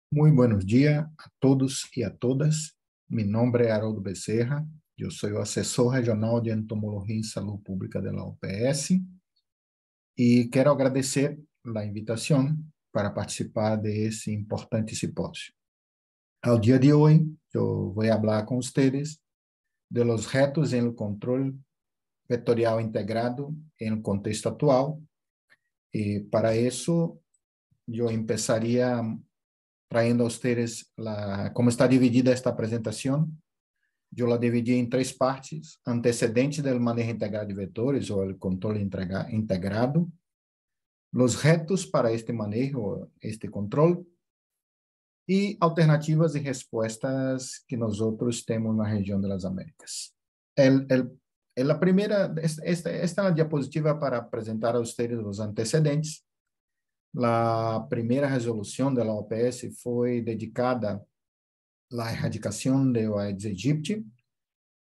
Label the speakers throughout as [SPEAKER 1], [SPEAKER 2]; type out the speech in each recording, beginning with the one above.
[SPEAKER 1] Muy buenos días a todos y a todas. Mi nombre es Haroldo Becerra. Eu sou o assessor regional de entomologia e saúde pública da OPS e quero agradecer a invitação para participar desse importante simpósio. Ao dia de hoje, eu vou falar com vocês de los retos em controle vetorial integrado em contexto atual. E para isso, eu começaria trayendo a ustedes como está dividida esta presentación. Yo la dividí en tres partes: antecedentes del manejo integrado de vectores o el control integrado, los retos para este manejo, este control, y alternativas y respuestas que nosotros tenemos en la región de las Américas. La primera, esta es la diapositiva para presentar a ustedes los antecedentes. La primera resolución de la OPS fue dedicada a erradicação do Aedes aegypti,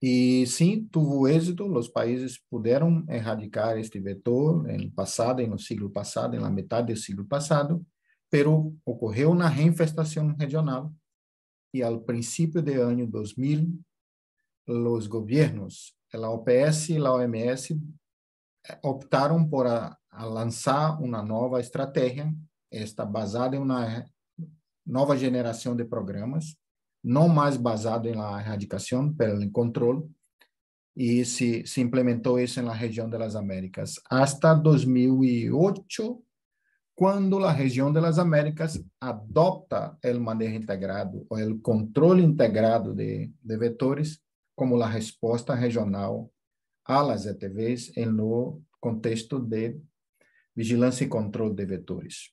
[SPEAKER 1] e sim, tuvo êxito, os países puderam erradicar este vetor no siglo passado, na metade do siglo passado, pero ocorreu uma reinfestação regional, e ao princípio do ano 2000, os governos, a OPS e a OMS, optaram por lançar uma nova estratégia, esta basada em uma nova geração de programas, não mais basado na erradicação, pelo controle, e se implementou isso na região das Américas. Hasta 2008, quando a região das Américas adopta o manejo integrado, ou o controle integrado de vetores, como a resposta regional às ETVs no contexto de vigilância e controle de vetores.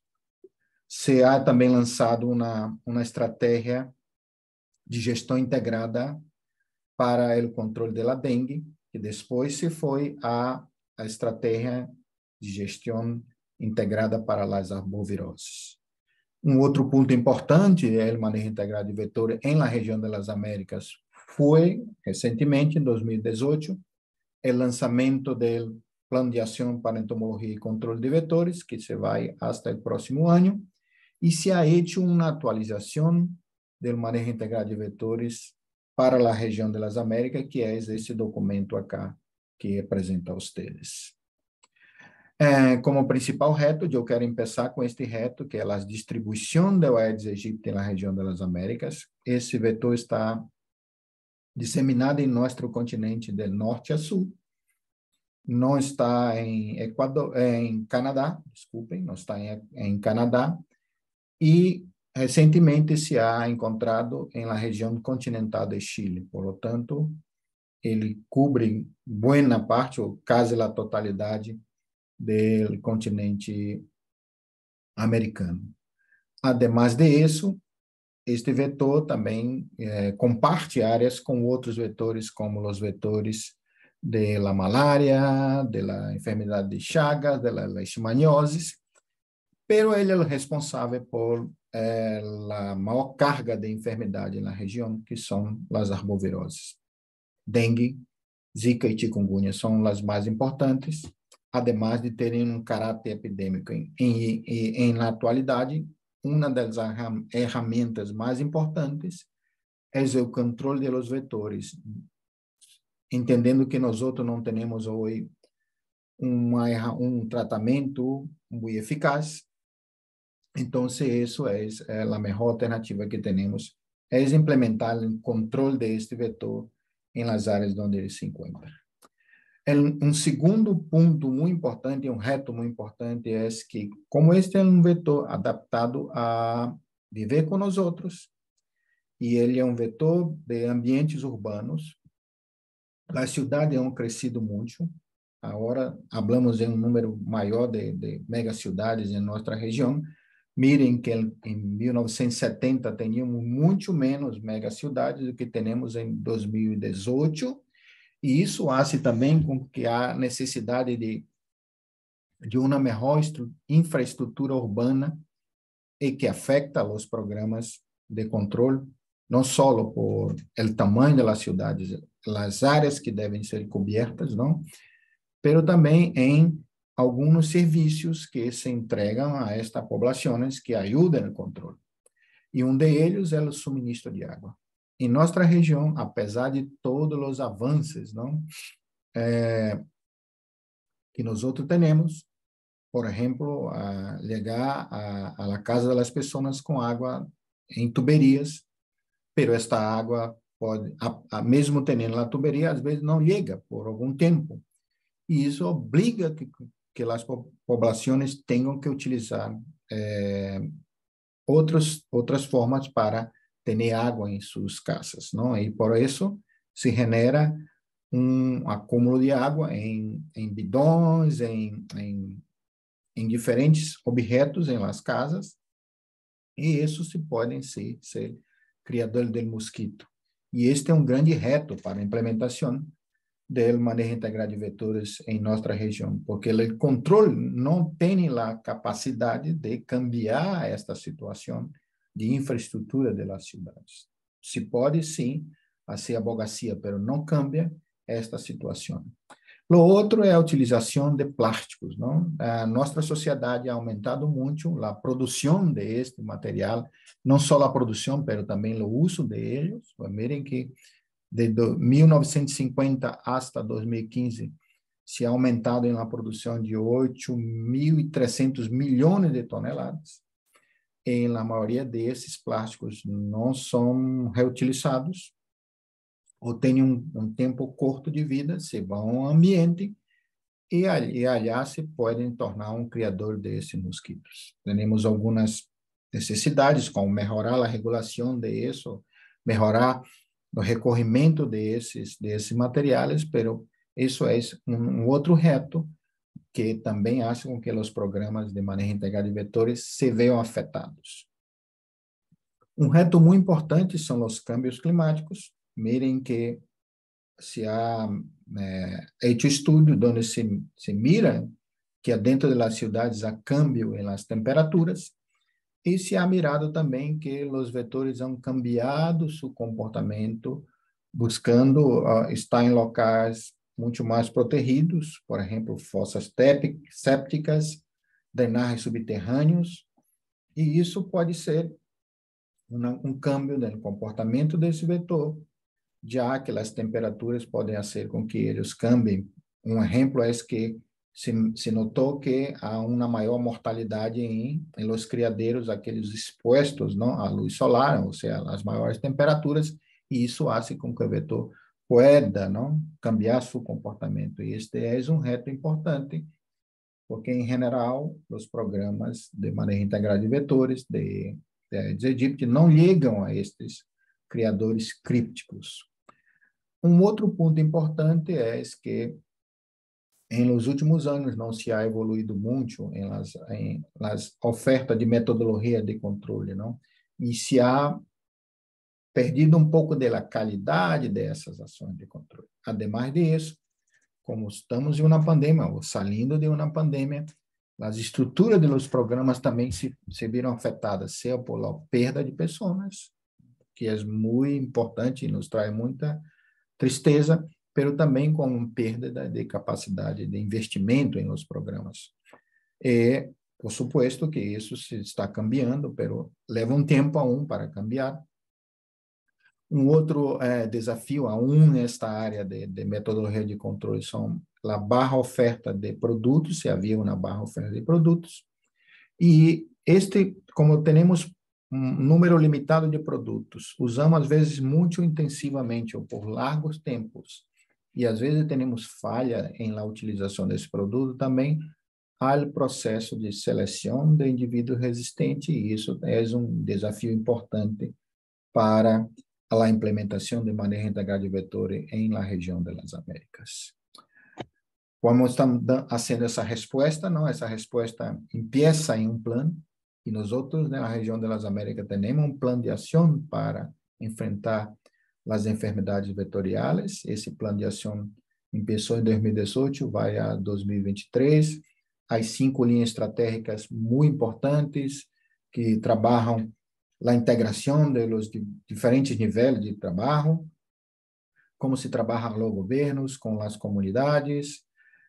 [SPEAKER 1] Se há também lançado uma estratégia de gestão integrada para o controle da dengue, que depois se foi a estratégia de gestão integrada para as arboviroses. Outro ponto importante é o manejo integrado de vetores na região das Américas foi, recentemente, em 2018, o lançamento do Plano de Ação para Entomologia e Controle de Vetores, que se vai até o próximo ano, e se ha hecho uma atualização do manejo integrado de vetores para a região das Américas, que é esse documento acá que apresenta a vocês. Como principal reto, eu quero começar com este reto, que é a distribuição do Aedes aegypti na região das Américas. Esse vetor está disseminado em nosso continente de norte a sul. Não está em Canadá, desculpem, não está em Canadá, e recentemente se ha encontrado na região continental de Chile. Por lo tanto, ele cobre boa parte, ou quase a totalidade, do continente americano. Además de isso, este vetor também comparte áreas com outros vetores, como os vetores de la malária, de la enfermidade de Chagas, de la leishmaniose, pero ele é o responsável por a maior carga de enfermidade na região, que são as arboviroses. Dengue, Zika e chikungunya são as mais importantes, además de terem um caráter epidêmico. Na atualidade, uma das ferramentas mais importantes é o controle dos vetores, entendendo que nós não temos hoje tratamento muito eficaz. Então, isso é a melhor alternativa que temos, é implementar o controle deste vetor em las áreas onde ele se encontra. Segundo ponto muito importante, reto muito importante, é que, como este é vetor adaptado a viver com nós outros, e ele é vetor de ambientes urbanos, as cidades han crescido muito. Agora, falamos em número maior de megacidades em nossa região. Mirem que em 1970 tínhamos muito menos megacidades do que temos em 2018, e isso faz também com que há necessidade de uma melhor infraestrutura urbana e que afeta os programas de controle, não só por o tamanho das cidades, as áreas que devem ser cobertas, não, mas também em alguns serviços que se entregam a estas populações que ajudam no controle. e um deles é o suministro de água. Em nossa região, apesar de todos os avanços, não, que nós outros temos, por exemplo, a chegar a la casa das pessoas com água em tuberias, pero esta água pode, mesmo tendo a tuberia, às vezes não chega por algum tempo. E isso obriga que as populações tenham que utilizar outras formas para ter água em suas casas, não? E por isso se genera acúmulo de água em bidões, em diferentes objetos em las casas, e isso se podem ser criador del mosquito. E este é um grande reto para a implementação do manejo integrado de vetores em nossa região, porque o controle não tem a capacidade de cambiar esta situação de infraestrutura das cidades. Se pode, sim, fazer advocacia, mas não cambia esta situação. O outro é a utilização de plásticos, não? A nossa sociedade ha aumentado muito a produção de este material, não só a produção, mas também o uso de eles. Miren que de 1950 hasta 2015 se ha aumentado em la produção de 8.300 milhões de toneladas. Em la maioria desses plásticos não são reutilizados, ou têm um tempo curto de vida, se vão ao ambiente e allá se podem tornar um criador desses mosquitos. Temos algumas necessidades, como melhorar a regulação disso, melhorar o recorrimento desses materiais, pero isso é um outro reto que também faz com que os programas de manejo integrado de vetores se vejam afetados. Um reto muito importante são os câmbios climáticos. Mirem que se há hecho estudo onde se mira que dentro das cidades há câmbio em las temperaturas e se há mirado também que os vetores han cambiado seu comportamento buscando estar em locais muito mais protegidos, por exemplo, fossas sépticas, drenagens subterrâneos, e isso pode ser um câmbio no comportamento desse vetor, já que as temperaturas podem fazer com que eles cambiem. Um exemplo é que se notou que há uma maior mortalidade em los criadeiros, aqueles expostos, não, à luz solar, ou seja, as maiores temperaturas, e isso faz com que o vetor pueda, não, cambiar seu comportamento. E este é um reto importante, porque, em geral, os programas de manejo integrado de vetores de Egypt não ligam a estes criadores crípticos. Um outro ponto importante é que, nos últimos anos, não se ha evoluído muito em las ofertas de metodologia de controle, não? E se ha perdido um pouco da qualidade dessas ações de controle. Ademais disso, como estamos em uma pandemia, ou saindo de uma pandemia, as estruturas dos programas também se viram afetadas, seja por a perda de pessoas, que é muito importante e nos traz muita tristeza, pero também com perda de capacidade de investimento em los programas. E, por supuesto que isso se está cambiando, pero leva um tempo aún para cambiar. Um outro desafio aún nesta área de metodologia de controle são a barra oferta de produtos, se havia uma barra oferta de produtos, e como temos um número limitado de produtos, usamos às vezes muito intensivamente ou por largos tempos, e às vezes temos falha em la utilização desse produto, também há o processo de seleção de indivíduos resistentes, e isso é um desafio importante para a implementação de manejo integrado de vetores em la região das Américas. Como estamos fazendo essa resposta, não? Essa resposta empieza em um plano, e nós outros, na região das Américas, temos um plano de ação para enfrentar as enfermidades vetoriais. Esse plano de ação começou em 2018, vai a 2023. Há 5 linhas estratégicas muito importantes que trabalham a integração dos diferentes níveis de trabalho, como se trabalha os governos com as comunidades,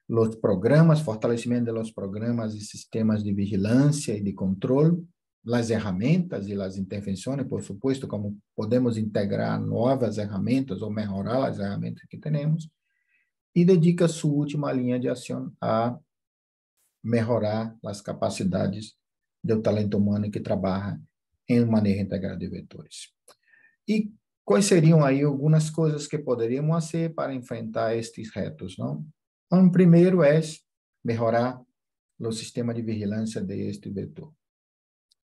[SPEAKER 1] os programas, fortalecimento dos programas e sistemas de vigilância e de controle, as ferramentas e as intervenções, por supuesto, como podemos integrar novas ferramentas ou melhorar as ferramentas que temos, e dedica sua última linha de ação a melhorar as capacidades do talento humano que trabalha em manejo integrado de vetores. E quais seriam aí algumas coisas que poderíamos fazer para enfrentar estes retos, não? Um primeiro é melhorar o sistema de vigilância deste vetor.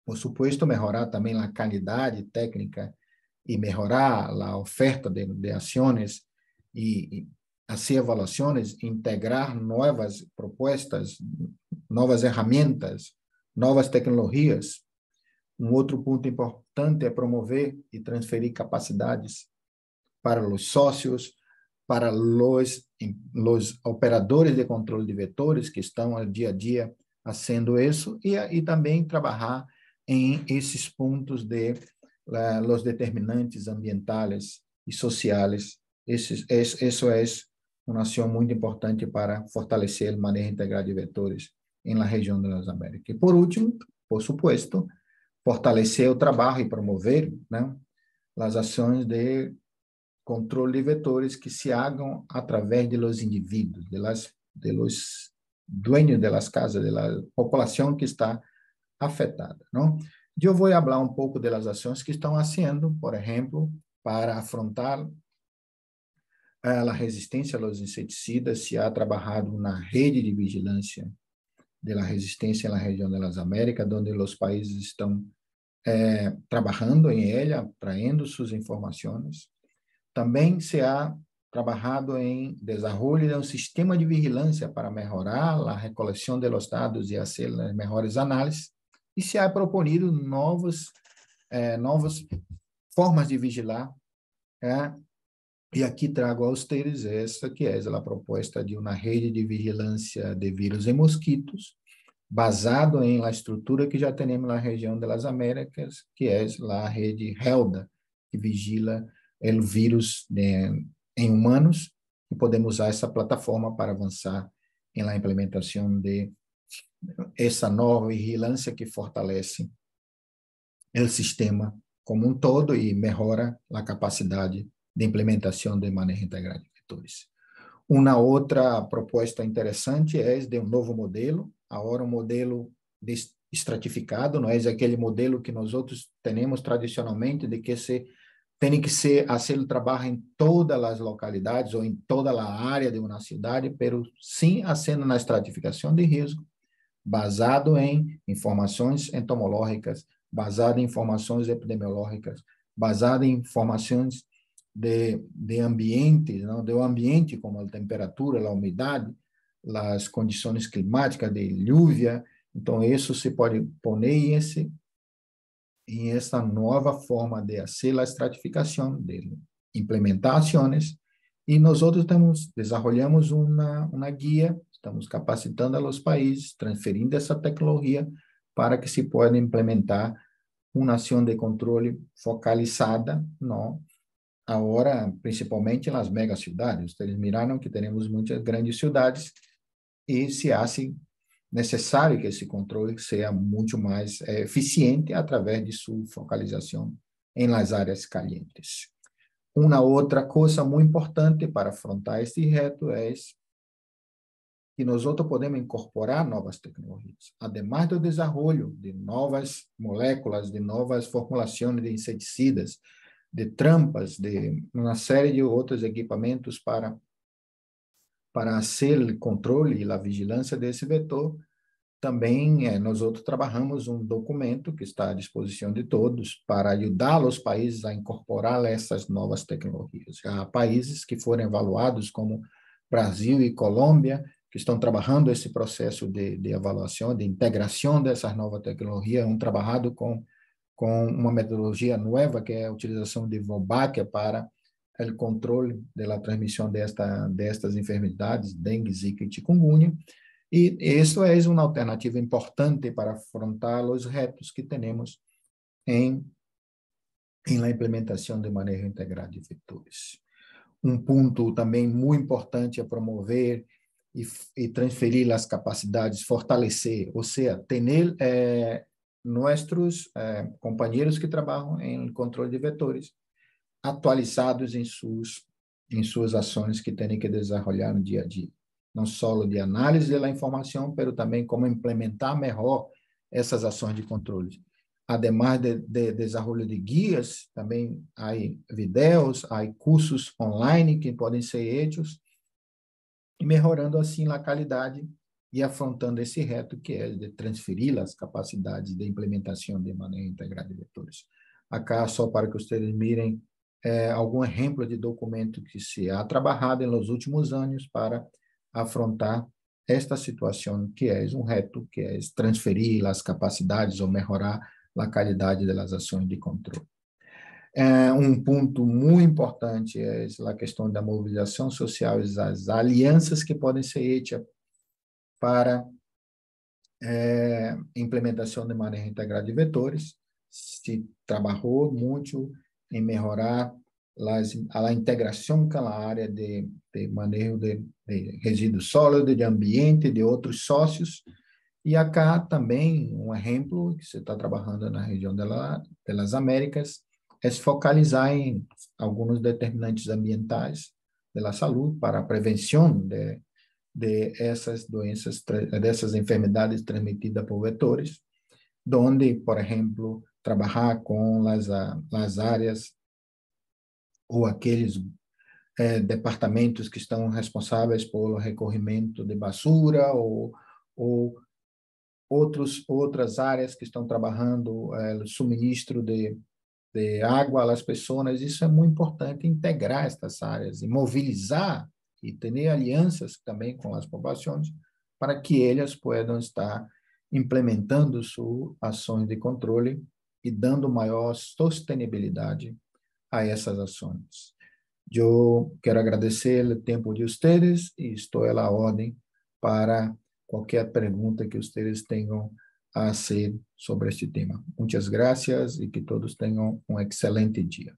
[SPEAKER 1] Por supuesto, melhorar também a qualidade técnica e melhorar a oferta de ações e fazer avaliações, integrar novas propostas, novas ferramentas, novas tecnologias. Um outro ponto importante é promover e transferir capacidades para os sócios, para os operadores de controle de vetores que estão dia a dia fazendo isso e também trabalhar em esses pontos de los determinantes ambientais e sociais. Isso é uma ação muito importante para fortalecer o manejo integrado de vetores na região das Américas. E por último, por supuesto, fortalecer o trabalho e promover, né, as ações de controle de vetores que se hagam através de los indivíduos, de los dueños de las casas, de la população que está afetada, não? Eu vou falar um pouco das ações que estão fazendo, por exemplo, para afrontar a resistência aos inseticidas. Se ha trabalhado na rede de vigilância da resistência na região das Américas, onde os países estão trabalhando em ela, traindo suas informações. Também se ha trabalhado em desenvolver um sistema de vigilância para melhorar a recoleção de los dados e fazer as melhores análises. E se ha proposto novas formas de vigilar. E aqui trago a vocês essa que é a proposta de uma rede de vigilância de vírus e mosquitos, basado em la estrutura que já temos na região das Américas, que é a rede HELDA, que vigila o vírus em humanos, e podemos usar essa plataforma para avançar na implementação de essa nova vigilância que fortalece o sistema como um todo e melhora a capacidade de implementação de manejo integrado de vetores. Uma outra proposta interessante é de um novo modelo, agora um modelo estratificado, não é aquele modelo que nós outros temos tradicionalmente, de que tem que ser fazer o trabalho em todas as localidades ou em toda a área de uma cidade, pero sim fazendo na estratificação de risco, basado em informações entomológicas, basado em informações epidemiológicas, basado em informações de ambiente, não? Do ambiente como a temperatura, a umidade, as condições climáticas de lluvia. Então, isso se pode pôr em essa nova forma de fazer a estratificação, de implementar ações, e nós outros desenvolvemos uma guia, estamos capacitando a os países, transferindo essa tecnologia para que se possa implementar uma ação de controle focalizada, não? Agora, principalmente nas megacidades. Vocês miraram que temos muitas grandes cidades e se hace necessário que esse controle seja muito mais eficiente através de sua focalização em las áreas calientes. Uma outra coisa muito importante para afrontar este reto é que nós podemos incorporar novas tecnologias, ademais do desenvolvimento de novas moléculas, de novas formulações de inseticidas, de trampas, de uma série de outros equipamentos para fazer o controle e a vigilância desse vetor. Também nós trabalhamos um documento que está à disposição de todos para ajudar os países a incorporar essas novas tecnologias. Há países que foram avaliados como Brasil e Colômbia, que estão trabalhando esse processo de avaliação, de integração dessas novas tecnologias, trabalhado com uma metodologia nova, que é a utilização de Wolbachia para o controle da transmissão destas enfermidades, dengue, zika e chikungunya. E isso é uma alternativa importante para afrontar os retos que temos em la implementação de manejo integrado de vetores. Um ponto também muito importante é promover e transferir as capacidades, fortalecer, ou seja, ter nossos companheiros que trabalham em controle de vetores, atualizados em suas ações que têm que desenvolver no dia a dia. Não só de análise da informação, mas também como implementar melhor essas ações de controle. Ademais de desenvolvimento de guias, também há vídeos, há cursos online que podem ser feitos, e melhorando assim a qualidade e afrontando esse reto que é de transferir as capacidades de implementação de maneira integrada de vetores. Acá, só para que vocês mirem algum exemplo de documento que se ha trabalhado nos últimos anos para afrontar esta situação que é um reto, que é transferir as capacidades ou melhorar a qualidade das ações de controle. Um ponto muito importante é a questão da mobilização social, as alianças que podem ser feitas para implementação de maneira integrada de vetores. Se trabalhou muito em melhorar a integração com a área de manejo de resíduos sólidos, de ambiente, de outros sócios. E acá também um exemplo que você está trabalhando na região das Américas é se focalizar em alguns determinantes ambientais da saúde para a prevenção de essas doenças, dessas enfermidades transmitidas por vetores, onde, por exemplo, trabalhar com as áreas ou aqueles departamentos que estão responsáveis pelo recolhimento de basura ou outras áreas que estão trabalhando suministro de água às pessoas. Isso é muito importante, integrar estas áreas e mobilizar e ter alianças também com as populações para que elas possam estar implementando suas ações de controle e dando maior sustentabilidade a essas ações. Eu quero agradecer o tempo de vocês e estou à ordem para qualquer pergunta que vocês tenham a hacer sobre este tema. Muitas graças e que todos tenham um excelente dia.